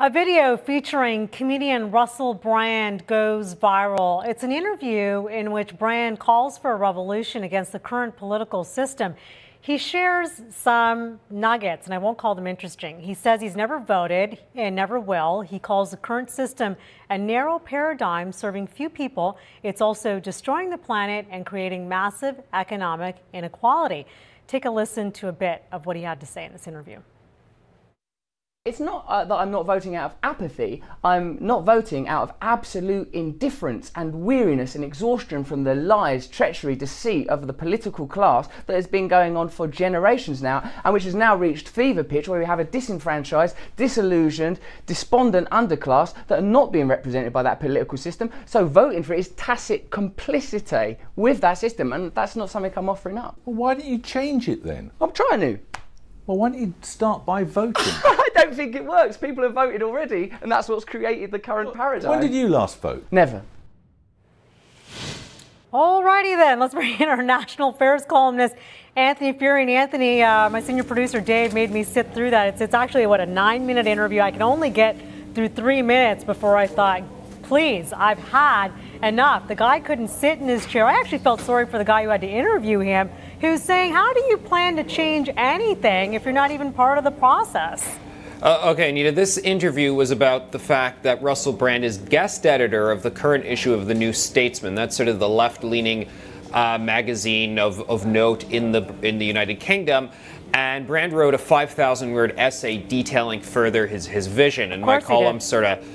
A video featuring comedian Russell Brand goes viral. It's an interview in which Brand calls for a revolution against the current political system. He shares some nuggets, and I won't call them interesting. He says he's never voted and never will. He calls the current system a narrow paradigm serving few people. It's also destroying the planet and creating massive economic inequality. Take a listen to a bit of what he had to say in this interview. It's not that I'm not voting out of apathy. I'm not voting out of absolute indifference and weariness and exhaustion from the lies, treachery, deceit of the political class that has been going on for generations now, and which has now reached fever pitch, where we have a disenfranchised, disillusioned, despondent underclass that are not being represented by that political system. So voting for it is tacit complicity with that system, and that's not something I'm offering up. Well, why don't you change it then? I'm trying to. Well, why don't you start by voting? I don't think it works. People have voted already, and that's what's created the current paradigm. When did you last vote? Never. Alrighty then, let's bring in our national affairs columnist, Anthony Furey. And Anthony, my senior producer Dave made me sit through that. It's actually, what, a 9-minute interview. I can only get through 3 minutes before I thought, please, I've had enough. The guy couldn't sit in his chair. I actually felt sorry for the guy who had to interview him, who's saying, how do you plan to change anything if you're not even part of the process? Okay, Anita, this interview was about the fact that Russell Brand is guest editor of the current issue of the New Statesman. That's sort of the left-leaning magazine of note in the United Kingdom. And Brand wrote a 5,000-word essay detailing further his vision. And my column's sort of,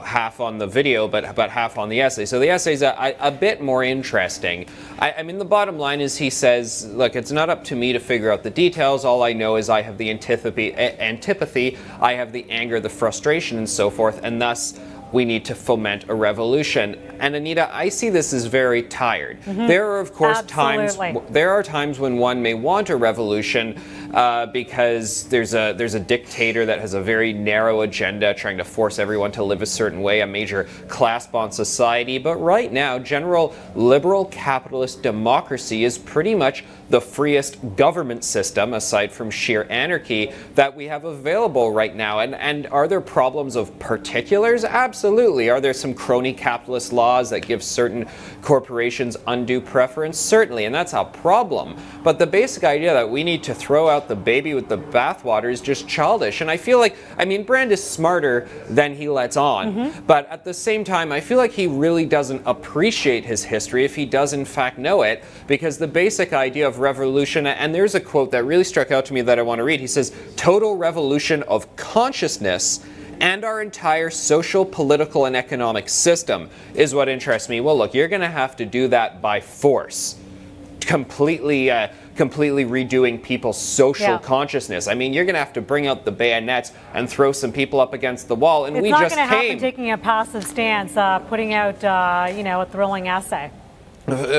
half on the video, but about half on the essay. So the essay's a bit more interesting. I mean, the bottom line is he says, look, it's not up to me to figure out the details. All I know is I have the antipathy, I have the anger, the frustration, and so forth, and thus we need to foment a revolution. And Anita, I see this as very tired. There are, of course, times when one may want a revolution because there's a dictator that has a very narrow agenda trying to force everyone to live a certain way, a major class-bound society. But right now, general liberal capitalist democracy is pretty much the freest government system, aside from sheer anarchy, that we have available right now. And are there problems of particulars? Absolutely. Are there some crony capitalist laws that give certain corporations undue preference? Certainly, and that's a problem. But the basic idea that we need to throw out the baby with the bathwater is just childish. And I feel like, Brand is smarter than he lets on. But at the same time, I feel like he really doesn't appreciate his history, if he does in fact know it, because the basic idea of revolution, and there's a quote that really struck out to me that I want to read. He says, "Total revolution of consciousness and our entire social, political, and economic system is what interests me." Well, look, you're going to have to do that by force. Completely redoing people's social consciousness. I mean, you're going to have to bring out the bayonets and throw some people up against the wall. And we just came. It's not going to happen taking a passive stance, putting out, a thrilling essay.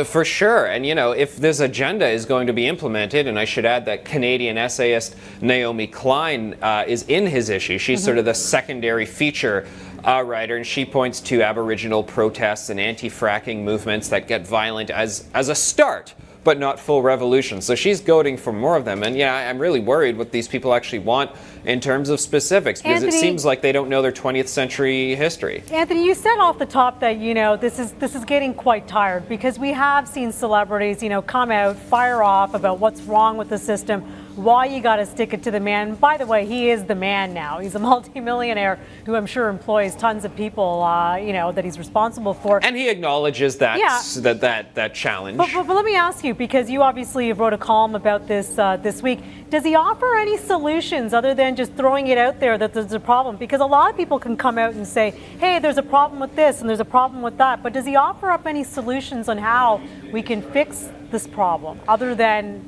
For sure. And, if this agenda is going to be implemented, and I should add that Canadian essayist Naomi Klein is in his issue. She's sort of the secondary feature writer, and she points to Aboriginal protests and anti-fracking movements that get violent as a start, but not full revolution. So she's goading for more of them. And yeah, I'm really worried what these people actually want in terms of specifics, because Anthony, it seems like they don't know their 20th century history. Anthony, you said off the top that, this is getting quite tired, because we have seen celebrities, come out, fire off about what's wrong with the system, why you got to stick it to the man. By the way, he is the man now. He's a multimillionaire who I'm sure employs tons of people, that he's responsible for. And he acknowledges that that challenge. But let me ask you, because you obviously wrote a column about this this week. Does he offer any solutions other than just throwing it out there that there's a problem? Because a lot of people can come out and say, hey, there's a problem with this and there's a problem with that. But does he offer up any solutions on how we can fix this problem other than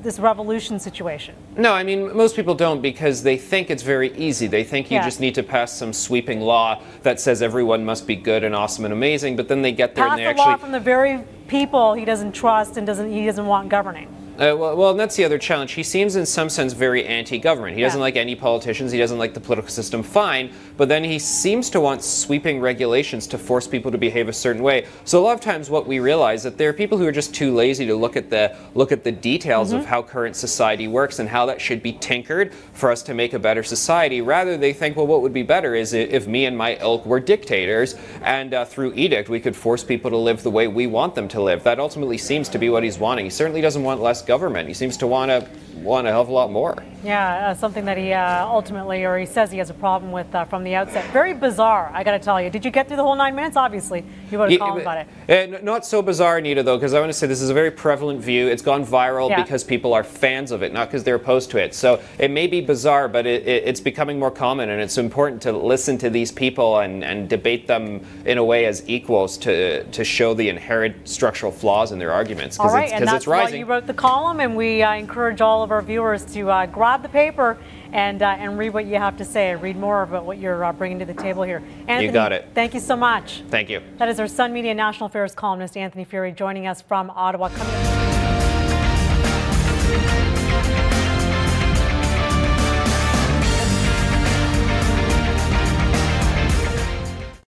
this revolution situation? No, most people don't, because they think it's very easy. They think you just need to pass some sweeping law that says everyone must be good and awesome and amazing, but then they get there and they pass the law from the very people he doesn't trust and he doesn't want governing. Well, and that's the other challenge. He seems in some sense very anti-government. He doesn't like any politicians. He doesn't like the political system, fine. But then he seems to want sweeping regulations to force people to behave a certain way. So a lot of times what we realize that there are people who are just too lazy to look at the details of how current society works and how that should be tinkered for us to make a better society. Rather, they think, well, what would be better is if me and my ilk were dictators and through edict we could force people to live the way we want them to live. That ultimately seems to be what he's wanting. He certainly doesn't want less government. He seems to want a hell of a lot more. Yeah, something that he ultimately, or he says he has a problem with from the outset. Very bizarre, I got to tell you. Did you get through the whole 9 minutes? Obviously, you would have called about it. Not so bizarre, Anita, though, because I want to say this is a very prevalent view. It's gone viral because people are fans of it, not because they're opposed to it. So it may be bizarre, but it's becoming more common, and it's important to listen to these people and debate them in a way as equals to show the inherent structural flaws in their arguments. All right, and that's it's rising. why you wrote the column, and we encourage all of our viewers to grab the paper and read what you have to say, read more about what you're bringing to the table here. Anthony, you got it. Thank you so much. Thank you. That is our Sun Media National Affairs columnist, Anthony Furey, joining us from Ottawa. Coming